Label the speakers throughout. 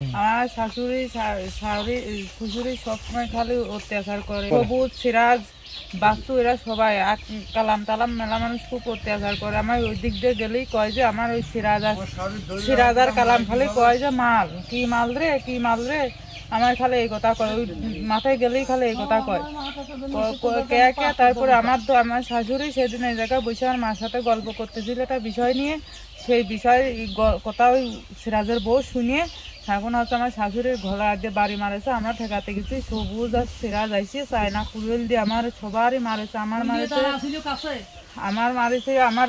Speaker 1: আমার শাশুড়ি শ্বশুরি সবসময় খালি অত্যাচার করে। সবুজ, সিরাজ, বাস্তু এরা সবাই কালাম টালাম মেলা মানুষ খুব অত্যাচার করে। আমার ওই দিক দিয়ে গেলেই কয় যে আমার ওই সিরাজ আর কালাম খালি কয় যে মাল কি মাল রে কি মাল রে, আমার খালি এই কথা কয়। ওই মাথায় গেলেই খালি এই কথা কয় কে কে। তারপরে আমার শাশুড়ি সেদিন এই জায়গায় বসে আমার মার সাথে গল্প করতেছিল একটা বিষয় নিয়ে। সেই বিষয় কথা ওই সিরাজের বউ শুনিয়ে এখন হচ্ছে আমার শাশুড়ির গলা দিয়ে বাড়ি মারেছে। আমরা ঠেকাতে গেছি, সবুজ আর সিরাজ আইসি চায়না কুড়েল দিয়ে আমার সবারই মারেছে। আমার মারেছে, আমার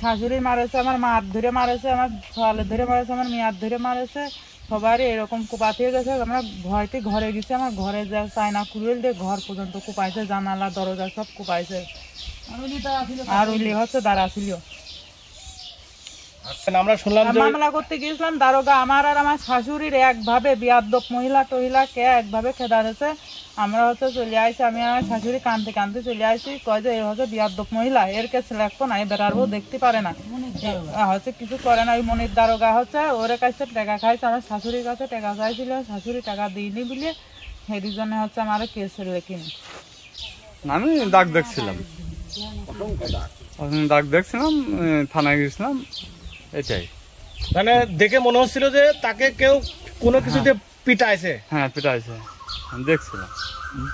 Speaker 1: শাশুড়ি মারেছে, আমার মার ধরে মারেছে, আমার ছোয়ালের ধরে মারেছে, আমার মেয়ার ধরে মারেছে। সবারই এরকম কুপাতে গেছে। আমরা ভয়তে ঘরে গেছি, আমার ঘরে যা চায়না কুড়েল দিয়ে ঘর পর্যন্ত কুপাইছে, জানালা দরজা সব কুপাইছে। আর ওই হচ্ছে দাঁড়া ছিল।
Speaker 2: আমরা শুনলাম
Speaker 1: মামলা করতে গিয়েছিলাম, দারোগা আমার আর আমার শাশুড়ির একভাবে বিয়াদ্দপ মহিলা টহিলা কে একভাবে খেদা হয়েছে। আমরা হচ্ছে চলে আসছি, আমি আমার শাশুড়ি কানতে কানতে চলে আসছি। কয় যে এ হচ্ছে বিয়াদ্দপ মহিলা, এর কে সিলেক্ট নাই বেড়ারও দেখতে পারে না, হচ্ছে কিছু করে না। ওই মনির দারোগা হচ্ছে ওর কাছে টাকা খাইছে, আমার শাশুড়ির কাছে টাকা চাইছিল, শাশুড়ি টাকা দিইনি বলে সেই জন্য হচ্ছে আমার কেস লেখিনি।
Speaker 3: আমি দাগ দেখছিলাম, থানায় গেছিলাম, এটাই।
Speaker 2: মানে দেখে মনে হচ্ছিল যে তাকে কেউ কোনো কিছুতে পিটাইছে।
Speaker 3: হ্যাঁ পিটাইছে, দেখছিলাম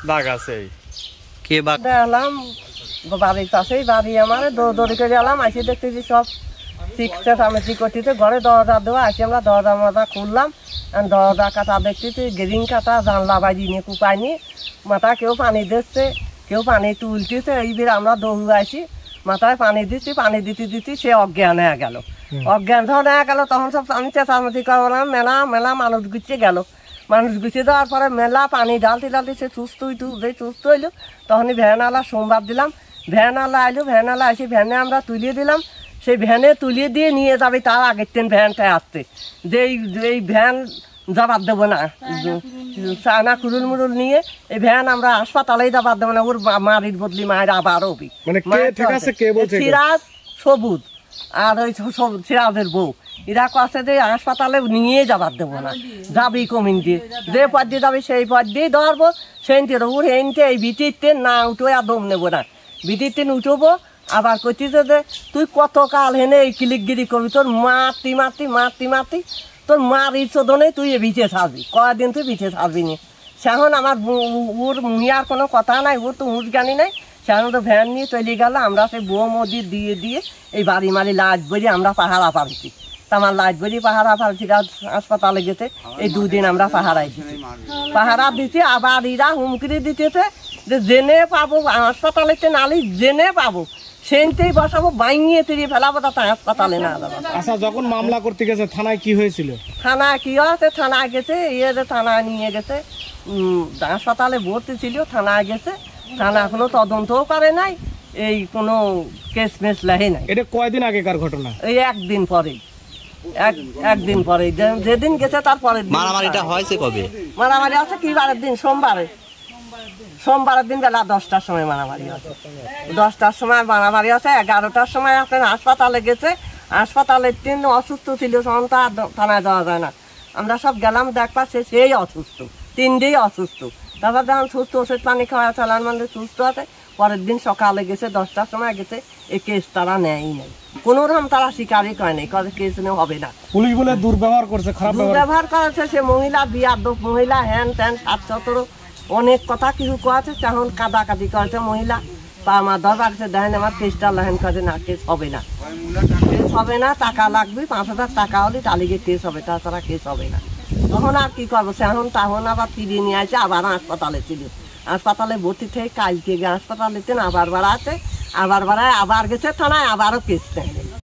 Speaker 3: দাগ আছে।
Speaker 4: কে এলাম বাড়ির পাশেই বাড়ি, আমার দৌড়ি করে এলাম, আসি দেখতেছি সব শিখতে সামেটি করতেছে। ঘরে দরজা দেওয়া আসি, আমরা দরজা মজা খুললাম, দরজা কাটা দেখতেছি, গ্রিন কাটা, জানলা বাজি নিয়ে কুপাইনি, মাথা কেউ পানি দিচ্ছে, কেউ পানি তুলতেছে। এইবার আমরা দৌড় আসি, মাথায় পানি দিচ্ছি, পানি দিতে দিতে সে অজ্ঞান হয়ে গেল। অজ্ঞান যখন হয়ে গেল তখন সব আমি চেঁচামেচি করলাম, মেলা মেলা মানুষ গুছিয়ে গেল। মানুষ গুছিয়ে দেওয়ার পরে মেলা পানি ঢালতে ঢালতে সে সুস্থ হইলো। তখনই ভ্যানওয়ালা সোমবার দিলাম, ভ্যানওয়ালা আইলো, ভ্যানওয়ালা এসে ভ্যানে আমরা তুলিয়ে দিলাম। সেই ভ্যানে তুলিয়ে দিয়ে নিয়ে যাবে, তার আগের দিন ভ্যানটা আসছে যে এই ভ্যান যাবার দেবো না, চায়না কুড়ুল মুড়ুল নিয়ে এই ভ্যান আমরা হাসপাতালেই যাবার দেবো না, ওর মারির বদলি মায়ের আবার হবি। সিরাজ, সবুজ আর ওই সিরাজের বউ এরা কাছে যে হাসপাতালে নিয়ে যাবার দেবো না, যাবি কমিন দিয়ে, যে পথ দিয়ে যাবি সেই পথ দিয়েই ধরবো। সেনতে ওর হেনতে এই ভিতিরতে না উঠো আর দম নেবো না, ভিতিরতে উঠবো। আবার কইতেছে যে তুই কত কাল হেনে এই কিলিকগিরি করবি, তোর মারতি মারতি মারতি মারতি তোর মার ইচ্ছনে তুই বিছে থাকবি, কয়দিন তুই বিছে থাকবি নি। সেখন আমার ওর মিয়ার কোনো কথা নাই, ওর তো হুঁশ জ্ঞানী নাই। সেখন তো ভ্যান নিয়ে চলে গেল, আমরা সেই বউ মদি দিয়ে দিয়ে এই বাড়ি মারি লাজ বলি আমরা পাহারা পালছি। তা আমার লাজ বলি পাহারা পালছি, হাসপাতালে গেছে এই দুদিন আমরা পাহারাই দিচ্ছি, পাহারা দিচ্ছি। আবার এরা হুমকি দিতেছে যে জেনে পাবো হাসপাতালেতে নালি, জেনে পাবো সেনতেই বসাবো, বাইঙিয়ে তিরিয়ে ফেলাবো, তা হাসপাতালে না যাবো।
Speaker 2: আচ্ছা, যখন মামলা করতে গেছে থানায় কি হয়েছিল?
Speaker 4: থানায় কি হয়েছে, থানায় গেছে, থানায় নিয়ে গেছে, হাসপাতালে ভর্তি ছিল, থানায় গেছে। থানা এখনো তদন্তও করে নাই, এই কোনো কেস মেস লেহে নাই।
Speaker 2: এটা কয়দিন আগেকার ঘটনা?
Speaker 4: এই একদিন পরেই, একদিন পরেই যেদিন গেছে তারপরে।
Speaker 5: মারামারিটা হয়েছে কবে?
Speaker 4: মারামারি আছে কি বারের দিন? সোমবারের দিন বেলা 10টার সময় মারামারি আছে। 10টার সময় মারামারি আছে, 11টার সময় আপনার হাসপাতালে গেছে। হাসপাতালের দিন অসুস্থ ছিল, তখন তো আর থানায় যাওয়া যায় না। আমরা সব গেলাম দেখবা, সেই অসুস্থ, 3 দিনই অসুস্থ। তারপর যখন সুস্থ ওষুধ পানি খাওয়া চালান মানে সুস্থ আছে, পরের দিন সকালে গেছে, 10টার সময় গেছে। এই কেস তারা নেয়ই নাই, কোনো রকম তারা স্বীকারই করে নাই, কেস নেওয়া হবে না।
Speaker 2: পুলিশ বলে দুর্ব্যবহার করছে, খারাপ
Speaker 4: দুর্ব্যবহার করেছে। সে মহিলা বিয়াদ্দপ মহিলা, হ্যান ত্যান 7-17 অনেক কথা কিছু কয়েছে। তখন কাদাকাদি করেছে মহিলা, তা আমার দরবার দেখেন আমার কেসটা লেহেন করে না, কেস হবে না, কেস হবে না, টাকা লাগবে 5000 টাকা হলে তালিকে কেস হবে, তাছাড়া কেস হবে না। তখন আর কি করবো, তখন আবার ফিরিয়ে নিয়ে আসে, আবার হাসপাতালে ছিল। হাসপাতালে ভর্তি থেকে কালকে হাসপাতালে আবার বাড়াচ্ছে, আবার বাড়ায়, আবার গেছে থানায়, আবারও কেস নেয়।